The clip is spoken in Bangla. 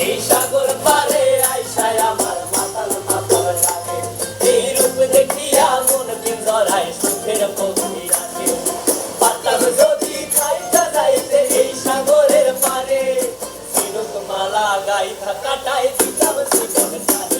এই সাগর পারে আইসায় আমার মাতাল মাতাল লাগে, এই রূপ দেখিয়া মন পিঞ্জরায় সুখের পক্ষী রাখে। পারতাম যদি খাইতা যাইতে এই সাগরের পারে, ঝিনুক মালা গাইথা কাটাই দিতাম জীবন কাটে।